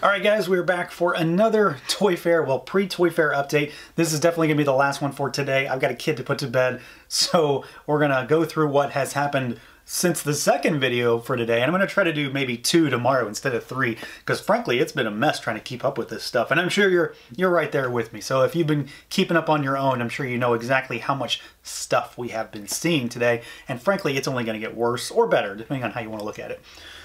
Alright guys, we're back for another Toy Fair, well, pre-Toy Fair update. This is definitely going to be the last one for today. I've got a kid to put to bed, so we're going to go through what has happened since the second video for today, and I'm going to try to do maybe 2 tomorrow instead of 3, because frankly, it's been a mess trying to keep up with this stuff, and I'm sure you're right there with me. So if you've been keeping up on your own, I'm sure you know exactly how much stuff we have been seeing today, and frankly, it's only going to get worse or better, depending on how you want to look at it.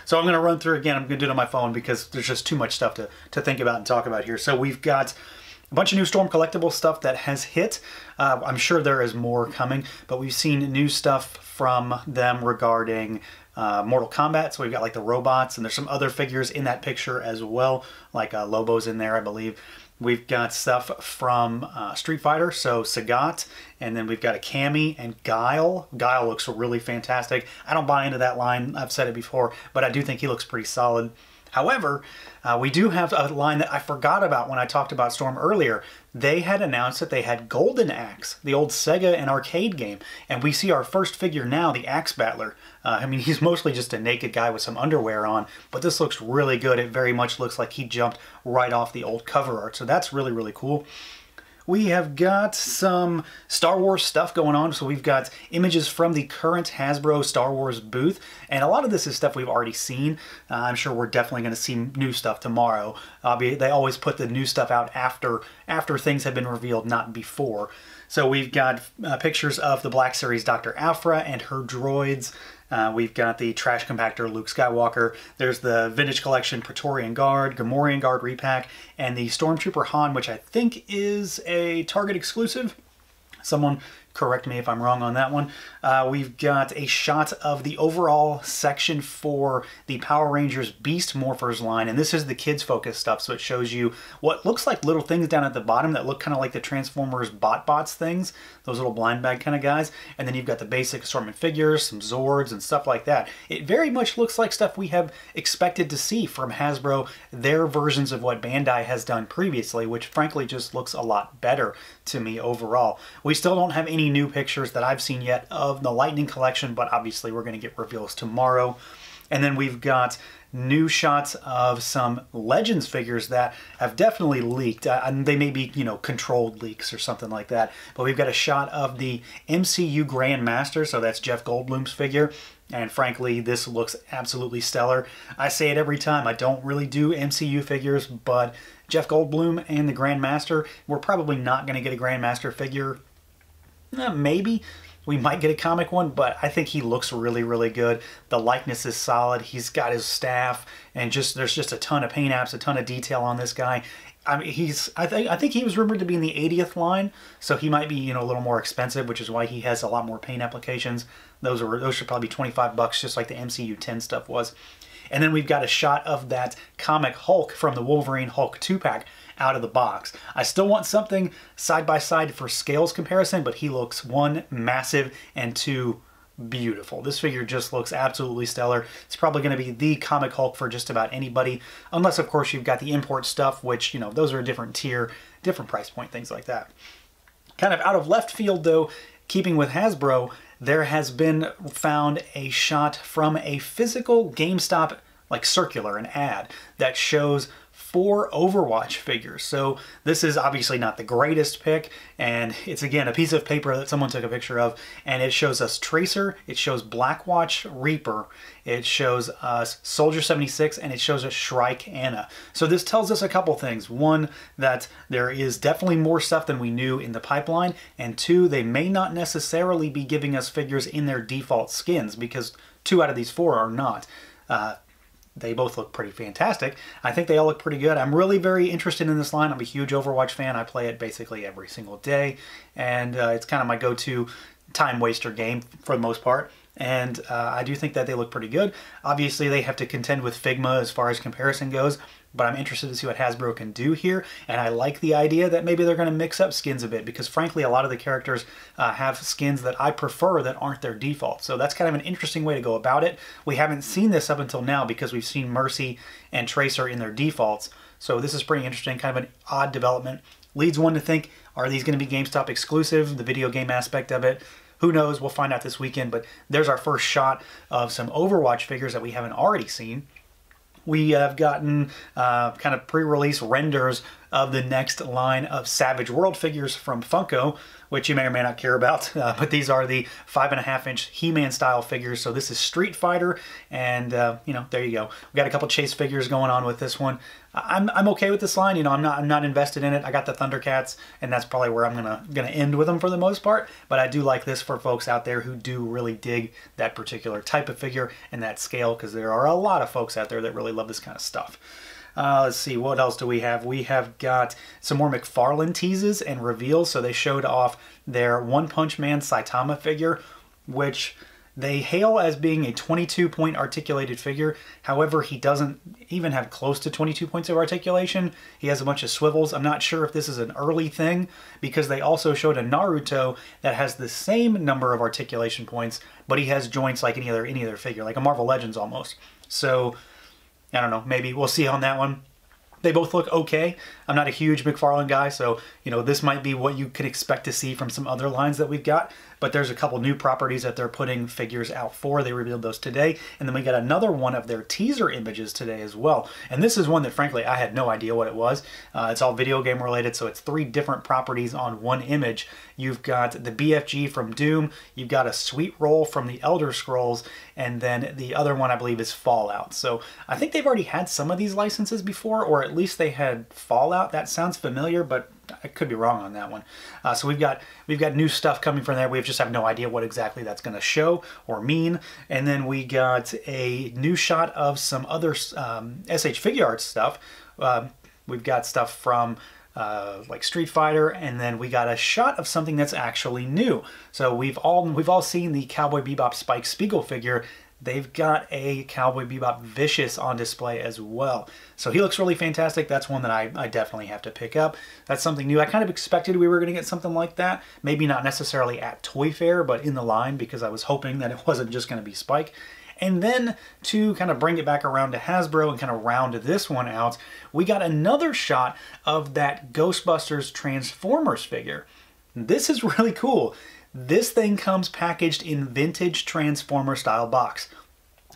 So I'm going to run through again. I'm going to do it on my phone because there's just too much stuff to think about and talk about here. So we've got a bunch of new Storm collectible stuff that has hit. I'm sure there is more coming, but we've seen new stuff from them regarding Mortal Kombat. So we've got like the robots, and there's some other figures in that picture as well, like Lobo's in there, I believe. We've got stuff from Street Fighter, so Sagat, and then we've got a Cammy and Guile. Guile looks really fantastic. I don't buy into that line, I've said it before, but I do think he looks pretty solid. However, we do have a line that I forgot about when I talked about Storm earlier. They had announced that they had Golden Axe, the old Sega and arcade game, and we see our first figure now, the Axe Battler. I mean, he's mostly just a naked guy with some underwear on, but this looks really good. It very much looks like he jumped right off the old cover art, so that's really, really cool. We have got some Star Wars stuff going on. So we've got images from the current Hasbro Star Wars booth. And a lot of this is stuff we've already seen. I'm sure we're definitely going to see new stuff tomorrow. They always put the new stuff out after things have been revealed, not before. So we've got pictures of the Black Series Dr. Aphra and her droids. We've got the Trash Compactor Luke Skywalker. There's the Vintage Collection Praetorian Guard, Gamorrean Guard repack, and the Stormtrooper Han, which I think is a Target exclusive. Someone correct me if I'm wrong on that one. We've got a shot of the overall section for the Power Rangers Beast Morphers line, and this is the kids focused stuff, so it shows you what looks like little things down at the bottom that look kind of like the Transformers BotBots things, those little blind bag kind of guys, and then you've got the basic assortment figures, some Zords and stuff like that. It very much looks like stuff we have expected to see from Hasbro, their versions of what Bandai has done previously, which frankly just looks a lot better to me overall. We still don't have any new pictures that I've seen yet of the Lightning collection, but obviously we're going to get reveals tomorrow. And then we've got new shots of some Legends figures that have definitely leaked. And they may be, you know, controlled leaks or something like that. But we've got a shot of the MCU Grandmaster, so that's Jeff Goldblum's figure. And frankly, this looks absolutely stellar. I say it every time, I don't really do MCU figures, but Jeff Goldblum and the Grandmaster, we're probably not going to get a Grandmaster figure. Maybe. We might get a comic one, but I think he looks really, really good. The likeness is solid. He's got his staff, and there's just a ton of paint apps, a ton of detail on this guy. I mean, I think he was rumored to be in the 80th line, so he might be, you know, a little more expensive, which is why he has a lot more paint applications. Those should probably be 25 bucks, just like the MCU 10 stuff was. And then we've got a shot of that comic Hulk from the Wolverine Hulk 2-pack out of the box. I still want something side by side for scales comparison, but he looks 1, massive, and 2, beautiful. This figure just looks absolutely stellar. It's probably going to be the comic Hulk for just about anybody, unless of course you've got the import stuff, which, you know, those are a different tier, different price point, things like that. Kind of out of left field though, keeping with Hasbro, there has been found a shot from a physical GameStop, like circular, an ad, that shows 4 Overwatch figures. So this is obviously not the greatest pick, and it's again a piece of paper that someone took a picture of, and it shows us Tracer, it shows Blackwatch Reaper, it shows us Soldier 76, and it shows us Shrike Anna. So this tells us a couple things. 1, that there is definitely more stuff than we knew in the pipeline, and 2, they may not necessarily be giving us figures in their default skins, because 2 out of these 4 are not. They both look pretty fantastic. I think they all look pretty good. I'm really very interested in this line. I'm a huge Overwatch fan. I play it basically every single day, and it's kind of my go-to time waster game for the most part. And I do think that they look pretty good. Obviously, they have to contend with Figma as far as comparison goes, but I'm interested to see what Hasbro can do here, and I like the idea that maybe they're going to mix up skins a bit, because frankly a lot of the characters have skins that I prefer that aren't their default, so that's kind of an interesting way to go about it. We haven't seen this up until now because we've seen Mercy and Tracer in their defaults, so this is pretty interesting, kind of an odd development. Leads one to think, are these going to be GameStop exclusive, the video game aspect of it? Who knows, we'll find out this weekend, but there's our first shot of some Overwatch figures that we haven't already seen. we have gotten kind of pre-release renders of the next line of Savage World figures from Funko, which you may or may not care about, but these are the 5.5-inch He-Man style figures. So this is Street Fighter, and you know, there you go. We got a couple Chase figures going on with this one. I'm okay with this line. You know, I'm not invested in it. I got the Thundercats, and that's probably where I'm gonna end with them for the most part. But I do like this for folks out there who do really dig that particular type of figure and that scale, because there are a lot of folks out there that really love this kind of stuff. Let's see, what else do we have? We have got some more McFarlane teases and reveals. So they showed off their One Punch Man Saitama figure, which they hail as being a 22-point articulated figure. However, he doesn't even have close to 22 points of articulation. He has a bunch of swivels. I'm not sure if this is an early thing, because they also showed a Naruto that has the same number of articulation points, but he has joints like any other figure, like a Marvel Legends almost. So I don't know, maybe we'll see on that one. They both look okay. I'm not a huge McFarlane guy, so you know, this might be what you could expect to see from some other lines that we've got. But there's a couple new properties that they're putting figures out for. They revealed those today. And then we got another one of their teaser images today as well. And this is one that, frankly, I had no idea what it was. It's all video game related, so it's 3 different properties on one image. You've got the BFG from Doom, you've got a Sweet Roll from the Elder Scrolls, and then the other one, I believe, is Fallout. So I think they've already had some of these licenses before, or at least they had Fallout. That sounds familiar, but I could be wrong on that one. So we've got new stuff coming from there. We just have no idea what exactly that's going to show or mean. And then we got a new shot of some other SH Figure Arts stuff. We've got stuff from like Street Fighter, and then we got a shot of something that's actually new. So we've all seen the Cowboy Bebop Spike Spiegel figure. They've got a Cowboy Bebop Vicious on display as well. So he looks really fantastic. That's one that I definitely have to pick up. That's something new. I kind of expected we were going to get something like that. Maybe not necessarily at Toy Fair, but in the line, because I was hoping that it wasn't just going to be Spike. And then to kind of bring it back around to Hasbro and kind of round this one out, we got another shot of that Ghostbusters Transformers figure. This is really cool. This thing comes packaged in vintage Transformer style box.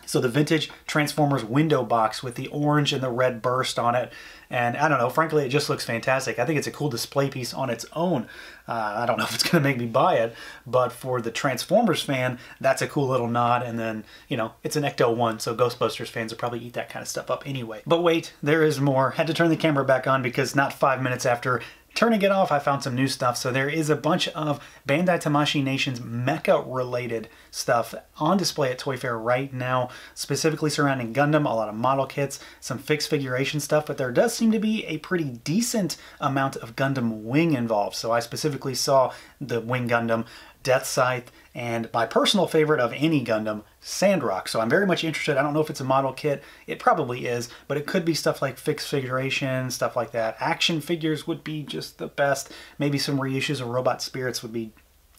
So the vintage Transformers window box with the orange and the red burst on it. And I don't know, frankly, it just looks fantastic. I think it's a cool display piece on its own. I don't know if it's going to make me buy it, but for the Transformers fan, that's a cool little nod. And then, you know, it's an Ecto-1, so Ghostbusters fans will probably eat that kind of stuff up anyway. But wait, there is more. Had to turn the camera back on because not 5 minutes after turning it off, I found some new stuff. So there is a bunch of Bandai Tamashii Nation's mecha-related stuff on display at Toy Fair right now, specifically surrounding Gundam, a lot of model kits, some fixed figuration stuff, but there does seem to be a pretty decent amount of Gundam Wing involved. So I specifically saw the Wing Gundam, Death Scythe, and my personal favorite of any Gundam, Sandrock. So I'm very much interested. I don't know if it's a model kit. It probably is, but it could be stuff like fixed figuration, stuff like that. Action figures would be just the best. Maybe some reissues of Robot Spirits would be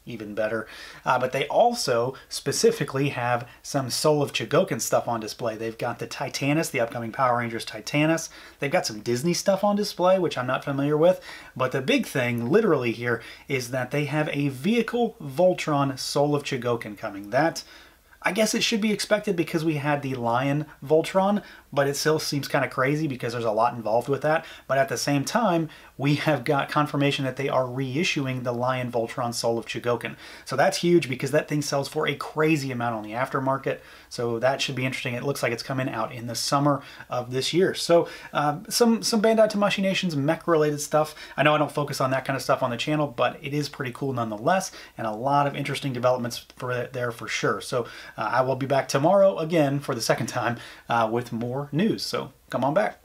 even better. But they also specifically have some Soul of Chogokin stuff on display. They've got the Titanus, the upcoming Power Rangers Titanus. They've got some Disney stuff on display, which I'm not familiar with. But the big thing, literally here, is that they have a Vehicle Voltron Soul of Chogokin coming. That, I guess it should be expected because we had the Lion Voltron, but it still seems kind of crazy because there's a lot involved with that. But at the same time, we have got confirmation that they are reissuing the Lion Voltron Soul of Chogokin. So that's huge because that thing sells for a crazy amount on the aftermarket. So that should be interesting. It looks like it's coming out in the summer of this year. So some Bandai Tamashii Nation's mech-related stuff. I know I don't focus on that kind of stuff on the channel, but it is pretty cool nonetheless, and a lot of interesting developments there for sure. So I will be back tomorrow again for the second time with more news. So come on back.